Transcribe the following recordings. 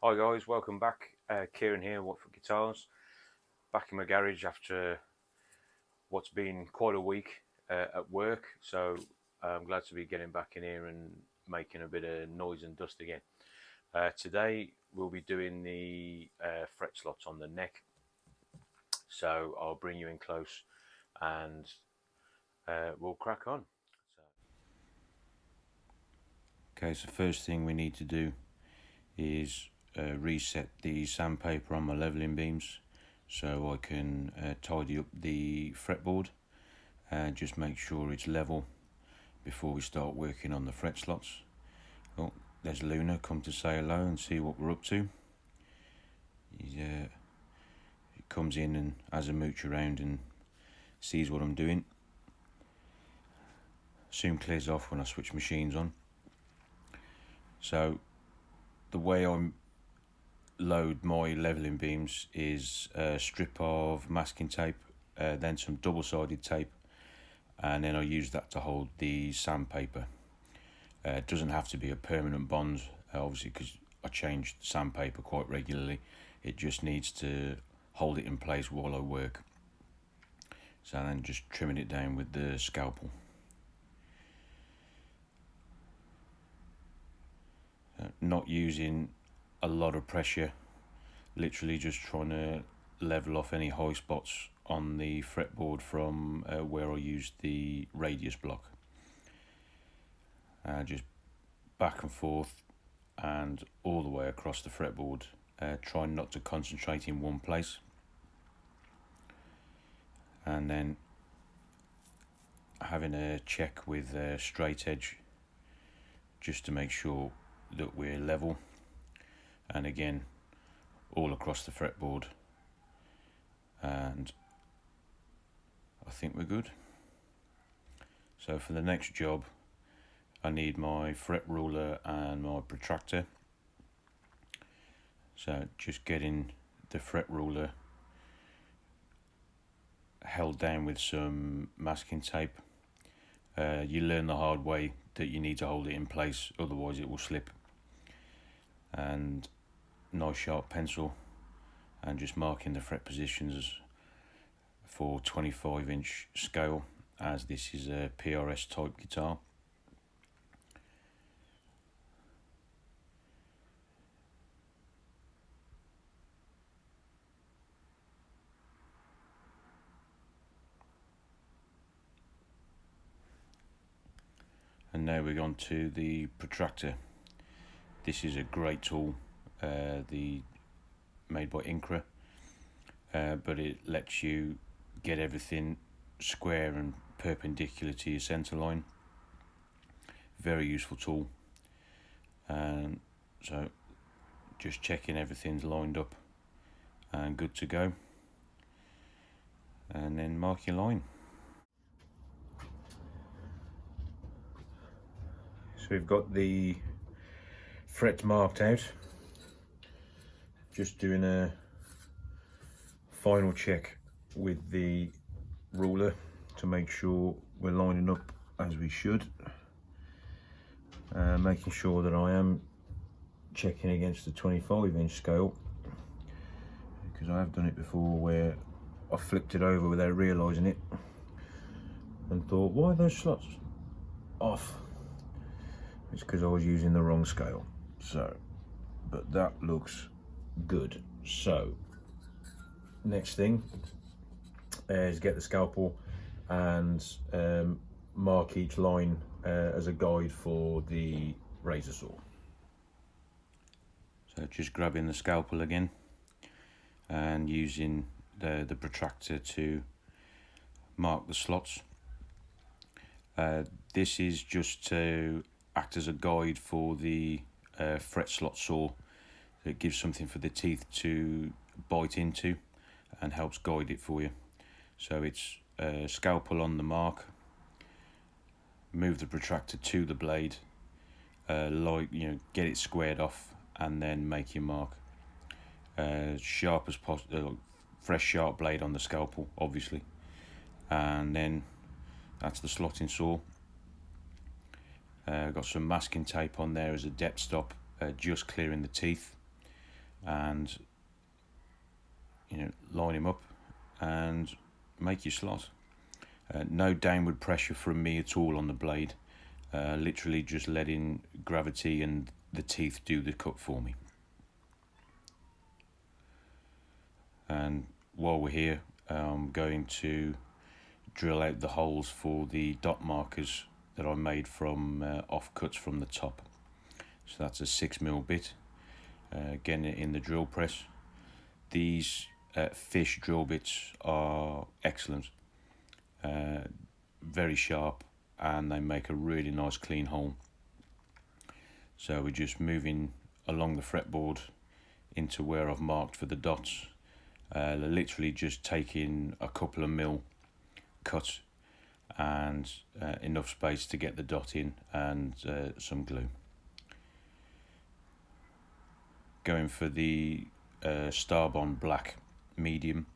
Hi guys, welcome back. Kieran here, Watford Guitars. Back in my garage after what's been quite a week at work, so I'm glad to be getting back in here and making a bit of noise and dust again. Today we'll be doing the fret slots on the neck, so I'll bring you in close and we'll crack on. Okay, so first thing we need to do is reset the sandpaper on my leveling beams so I can tidy up the fretboard and just make sure it's level before we start working on the fret slots. Oh, there's Luna, come to say hello and see what we're up to. He comes in and has a mooch around and sees what I'm doing. Soon clears off when I switch machines on. So the way I load my leveling beams is a strip of masking tape, then some double-sided tape, and then I use that to hold the sandpaper. It doesn't have to be a permanent bond, obviously, because I change sandpaper quite regularly. It just needs to hold it in place while I work. So then just trimming it down with the scalpel. Not using a lot of pressure, literally just trying to level off any high spots on the fretboard from where I used the radius block. Just back and forth and all the way across the fretboard, trying not to concentrate in one place, and then having a check with a straight edge just to make sure that we're level, and again all across the fretboard, and I think we're good. So for the next job I need my fret ruler and my protractor. So just getting the fret ruler held down with some masking tape. You learn the hard way that you need to hold it in place, otherwise it will slip. And nice sharp pencil, and just marking the fret positions for 25-inch scale, as this is a PRS type guitar. And now we're on to the protractor. This is a great tool, made by Incra, but it lets you get everything square and perpendicular to your centre line. Very useful tool. And so just checking everything's lined up and good to go, and then mark your line. So we've got the fret marked out, just doing a final check with the ruler to make sure we're lining up as we should, making sure that I am checking against the 25-inch scale, because I have done it before where I flipped it over without realising it and thought, why are those slots off? It's because I was using the wrong scale. So, but that looks good. So next thing is get the scalpel and mark each line as a guide for the razor saw. So just grabbing the scalpel again and using the protractor to mark the slots. This is just to act as a guide for the fret slot saw. It gives something for the teeth to bite into and helps guide it for you. So it's scalpel on the mark, move the protractor to the blade, get it squared off, and then make your mark. Sharp as possible, fresh sharp blade on the scalpel, obviously, and then that's the slotting saw. Got some masking tape on there as a depth stop, just clearing the teeth. and line him up and make your slot. No downward pressure from me at all on the blade, literally just letting gravity and the teeth do the cut for me. And while we're here, I'm going to drill out the holes for the dot markers that I made from offcuts from the top. So that's a 6mm bit, getting it in the drill press. These fish drill bits are excellent, very sharp, and they make a really nice clean hole. So we're just moving along the fretboard into where I've marked for the dots, literally just taking a couple of mil cut and enough space to get the dot in, and some glue. Going for the Starbond black medium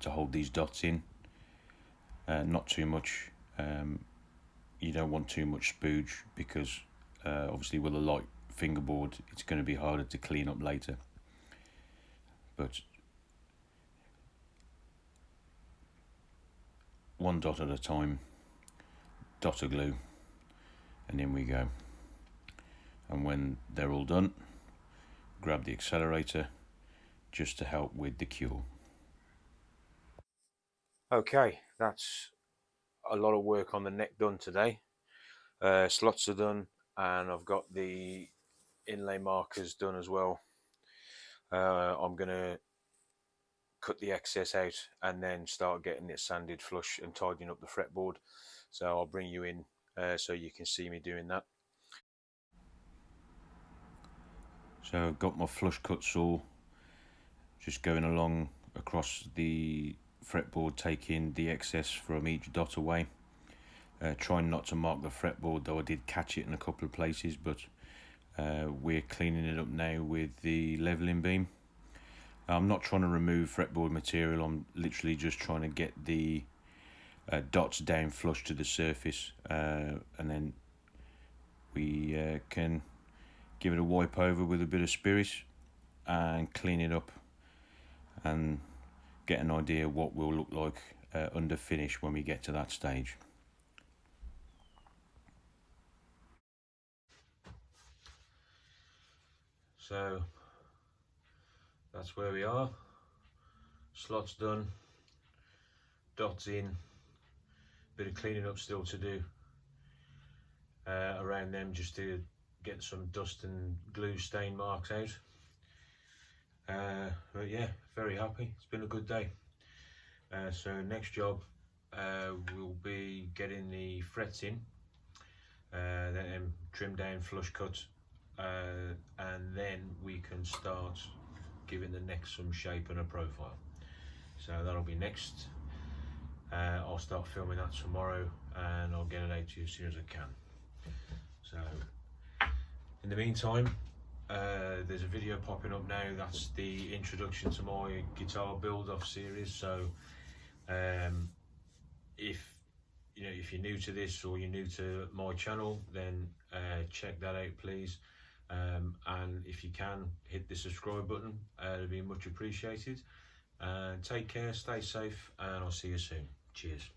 to hold these dots in, not too much. You don't want too much spooge, because obviously with a light fingerboard it's going to be harder to clean up later. But one dot at a time, dot of glue, and in we go. And when they're all done, grab the accelerator just to help with the cure. Okay, that's a lot of work on the neck done today. Slots are done, and I've got the inlay markers done as well. I'm going to cut the excess out and then start getting it sanded flush and tidying up the fretboard. So I'll bring you in so you can see me doing that. So I've got my flush cut saw, just going along across the fretboard, taking the excess from each dot away. Trying not to mark the fretboard, though I did catch it in a couple of places, but we're cleaning it up now with the leveling beam. I'm not trying to remove fretboard material, I'm literally just trying to get the dots down flush to the surface, and then we can give it a wipe over with a bit of spirit and clean it up and get an idea what will look like under finish when we get to that stage. So that's where we are. Slots done, dots in, bit of cleaning up still to do around them, just to get some dust and glue stain marks out. But yeah, very happy. It's been a good day. So next job will be getting the frets in, then trim down, flush cut, and then we can start giving the neck some shape and a profile. So that'll be next. I'll start filming that tomorrow, and I'll get it out to you as soon as I can. So in the meantime, there's a video popping up now. That's the introduction to my guitar build-off series. So if you're new to this, or you're new to my channel, then check that out, please. And if you can, hit the subscribe button, it'd be much appreciated. Take care, stay safe, and I'll see you soon. Cheers.